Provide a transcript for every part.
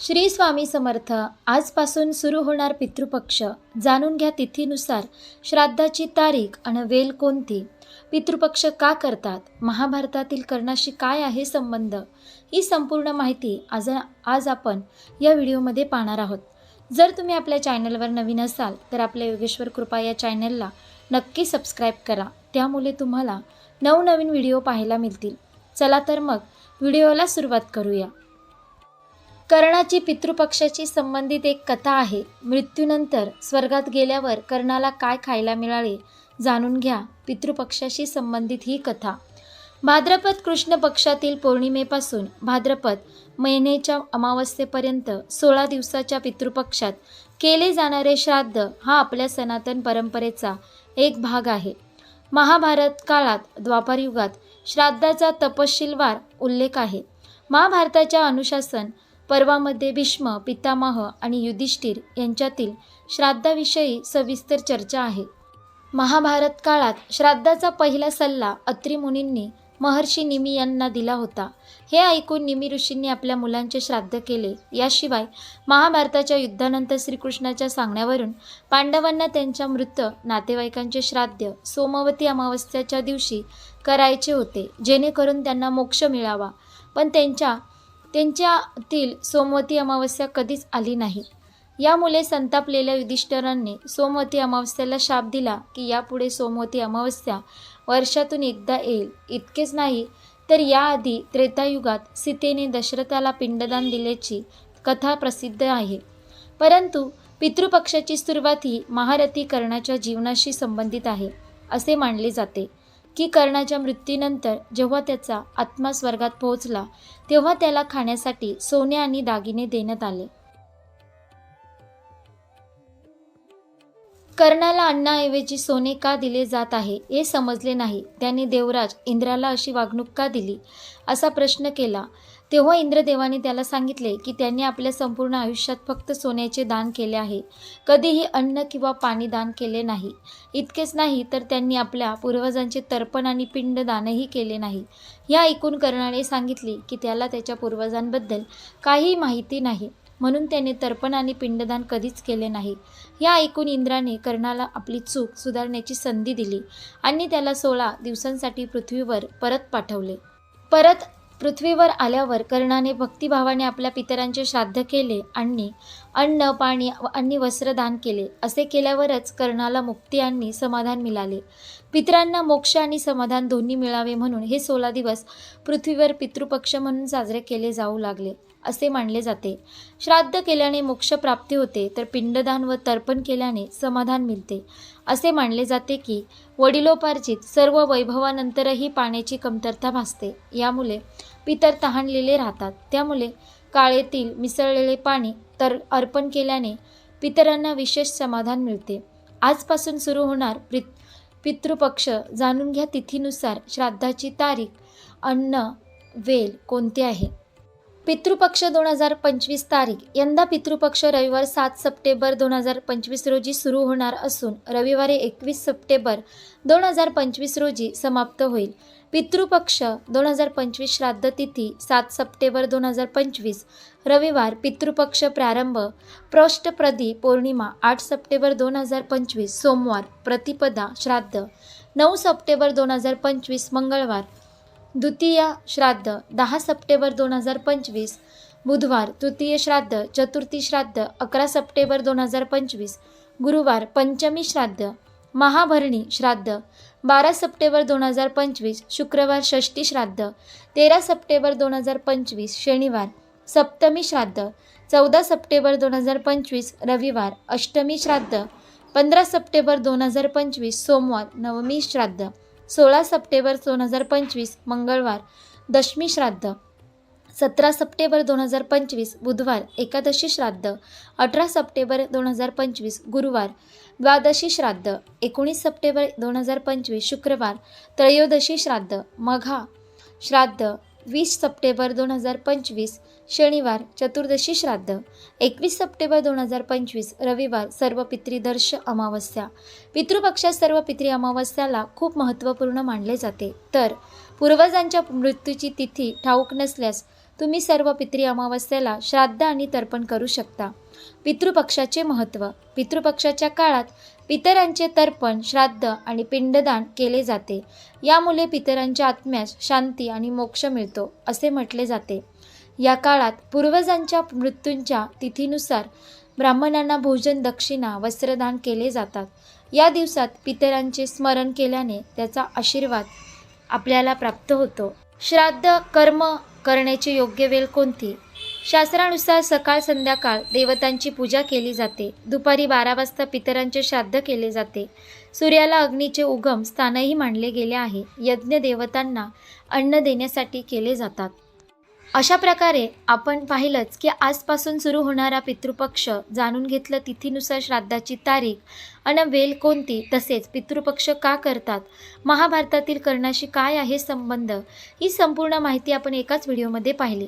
श्री स्वामी समर्थ. आजपासून सुरू होणार पितृपक्ष. जाणून घ्या तिथीनुसार श्राद्धाची तारीख आणि वेळ कोणती. पितृपक्ष का करतात, महाभारतातील कर्णाशी काय आहे संबंध, ही संपूर्ण माहिती आज आपण या व्हिडिओमध्ये पाहणार आहोत. जर तुम्ही आपल्या चॅनलवर नवीन असाल तर आपल्या योगेश्वर कृपा या चॅनलला नक्की सबस्क्राईब करा. त्यामुळे तुम्हाला नवनवीन व्हिडिओ पाहायला मिळतील. चला तर मग व्हिडिओला सुरुवात करूया. कर्णाची पितृपक्षाशी संबंधित एक कथा आहे. मृत्यूनंतर स्वर्गात गेल्यावर कर्णाला काय खायला मिळाले जाणून घ्या. पितृपक्षाशी संबंधित ही कथा. भाद्रपद कृष्ण पक्षातील पौर्णिमेपासून भाद्रपद महिन्याच्या अमावस्येपर्यंत 16 दिवसाच्या पितृपक्षात केले जाणारे श्राद्ध हा आपल्या सनातन परंपरेचा एक भाग आहे. महाभारत काळात द्वापार युगात श्राद्धाचा तपशीलवार उल्लेख आहे. महाभारताच्या अनुशासन पर्वामध्ये भीष्म, पितामह आणि युधिष्ठिर यांच्यातील श्राद्धाविषयी सविस्तर चर्चा आहे. महाभारत काळात श्राद्धाचा पहिला सल्ला अत्री मुनींनी महर्षी निमी यांना दिला होता. हे ऐकून निमी ऋषींनी आपल्या मुलांचे श्राद्ध केले. याशिवाय महाभारताच्या युद्धानंतर श्रीकृष्णाच्या सांगण्यावरून पांडवांना त्यांच्या मृत नातेवाईकांचे श्राद्ध सोमवती अमावस्याच्या दिवशी करायचे होते, जेणेकरून त्यांना मोक्ष मिळावा. पण त्यांच्यातील सोमवती अमावस्या कधीच आली नाही. यामुळे संतापलेल्या युधिष्ठिरांनी सोमवती अमावस्याला शाप दिला की यापुढे सोमवती अमावस्या वर्षातून एकदा येईल. इतकेच नाही तर याआधी त्रेतायुगात सीतेने दशरथाला पिंडदान दिल्याची कथा प्रसिद्ध आहे. परंतु पितृपक्षाची सुरुवात ही महारथी कर्णाच्या जीवनाशी संबंधित आहे. असे मानले जाते की कर्णाच्या मृत्यूनंतर जेव्हा त्याचा आत्मा स्वर्गात पोहोचला तेव्हा त्याला खाण्यासाठी सोने आणि दागिने देण्यात आले. कर्णाला अन्नाऐवजी सोने का दिले जात आहे हे समजले नाही. त्याने देवराज इंद्राला अशी वागणूक का दिली असा प्रश्न केला. तेव्हा इंद्रदेवाने त्याला सांगितले की त्यांनी आपल्या संपूर्ण आयुष्यात फक्त सोन्याचे दान केले आहे, कधीही अन्न किंवा पाणी दान केले नाही. इतकेच नाही तर त्यांनी आपल्या पूर्वजांचे तर्पण आणि पिंडदानही केले नाही. या ऐकून कर्णाने सांगितले की त्याला त्याच्या पूर्वजांबद्दल काही माहिती नाही, म्हणून त्याने तर्पण आणि पिंडदान कधीच केले नाही. या ऐकून इंद्राने कर्णाला आपली चूक सुधारण्याची संधी दिली आणि त्याला 16 दिवसांसाठी पृथ्वीवर परत पाठवले. परत पृथ्वीवर आल्यावर कर्णाने भक्तिभावाने आपल्या पितरांचे श्राद्ध केले आणि अन्न, पाणी आणि वस्त्र दान केले. असे केल्यावरच कर्णाला मुक्ती आणि समाधान मिळाले. पितरांना मोक्ष आणि समाधान दोन्ही मिळावे म्हणून हे 16 दिवस पृथ्वीवर पितृपक्ष म्हणून साजरे केले जाऊ लागले असे मानले जाते. श्राद्ध केल्याने मोक्ष प्राप्ती होते तर पिंडदान व तर्पण केल्याने समाधान मिळते. असे मानले जाते की वडिलोपार्जित सर्व वैभवानंतरही पाण्याची कमतरता भासते. यामुळे पितर तहानलेले राहतात. त्यामुळे काळेतील मिसळलेले पाणी अर्पण केल्याने पितरांना विशेष समाधान मिळते. आजपासून सुरू होणार पितृपक्ष. जाणून घ्या तिथीनुसार श्राद्धाची तारीख, अन्न, वेळ कोणते आहे. पितृपक्ष 2025 तारीख. यंदा पितृपक्ष रविवार 7 सप्टेंबर 2025 रोजी सुरू होणार असून रविवारी 21 सप्टेंबर 2025 रोजी समाप्त होईल. पितृपक्ष 2025 श्राद्ध तिथी 7 सप्टेंबर 2025 रविवार. पितृपक्ष प्रारंभ पृष्ठप्रदी पौर्णिमा 8 सप्टेंबर 2025 सोमवार. प्रतिपदा श्राद्ध 9 सप्टेंबर 2025 मंगळवार. द्वितीय श्राद्ध 10 सप्टेंबर 2025 बुधवार. तृतीय श्राद्ध चतुर्थी श्राद्ध 11 सप्टेंबर 2025 गुरुवार. पंचमी श्राद्ध महाभरणी श्राद्ध 12 सप्टेंबर 2025 शुक्रवार. षष्ठी श्राद्ध 13 सप्टेंबर 2025 शनिवार. सप्तमी श्राद्ध 14 सप्टेंबर 2025 रविवार. अष्टमी श्राद्ध 15 सप्टेंबर 2025 सोमवार. नवमी श्राद्ध 16 सप्टेंबर 2025 मंगळवार. दशमी श्राद्ध 17 सप्टेंबर 2025 बुधवार. एकादशी श्राद्ध 18 सप्टेंबर 2025 गुरुवार. द्वादशी श्राद्ध 19 सप्टेंबर 2025 शुक्रवार. त्रयोदशी श्राद्ध मघा श्राद्ध 20 सप्टेंबर 2025 शनिवार. चतुर्दशी श्राद्ध 21 सप्टेंबर 2025 रविवार. सर्व पितृदर्श अमावस्या. पितृपक्षात सर्व पितृ अमावस्याला खूप महत्त्वपूर्ण मानले जाते. तर पूर्वजांच्या मृत्यूची तिथी ठाऊक नसल्यास तुम्ही सर्व पितृ अमावस्येला श्राद्ध आणि तर्पण करू शकता. पितृपक्षाचे महत्त्व. पितृपक्षाच्या काळात पितरांचे तर्पण, श्राद्ध आणि पिंडदान केले जाते. यामुळे पितरांच्या आत्म्यास शांती आणि मोक्ष मिळतो असे म्हटले जाते. या काळात पूर्वजांच्या मृत्यूंच्या तिथीनुसार ब्राह्मणांना भोजन, दक्षिणा, वस्त्रदान केले जातात. या दिवसात पितरांचे स्मरण केल्याने त्याचा आशीर्वाद आपल्याला प्राप्त होतो. श्राद्ध कर्म करण्याची योग्य वेळ कोणती? शास्त्रानुसार सकाळ संध्याकाळ देवतांची पूजा केली जाते. दुपारी 12 वाजता पितरांचे श्राद्ध केले जाते. सूर्याला अग्नीचे उगम स्थानही मानले गेले आहे. यज्ञ देवतांना अन्न देण्यासाठी केले जातात. अशा प्रकारे आपण पाहिलंच की आजपासून सुरू होणारा पितृपक्ष जाणून घेतलं. तिथीनुसार श्राद्धाची तारीख आणि वेळ कोणती, तसेच पितृपक्ष का करतात, महाभारतातील कर्णाशी काय आहे संबंध, ही संपूर्ण माहिती आपण एकाच व्हिडिओमध्ये पाहिली.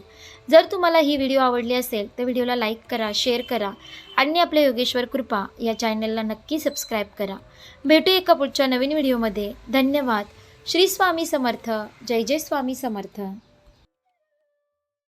जर तुम्हाला ही व्हिडिओ आवडली असेल तर व्हिडिओला लाईक करा, शेअर करा आणि आपल्या योगेश्वर कृपा या चॅनलला नक्की सबस्क्राईब करा. भेटू एका पुढच्या नवीन व्हिडिओमध्ये. धन्यवाद. श्री स्वामी समर्थ. जय जय स्वामी समर्थ.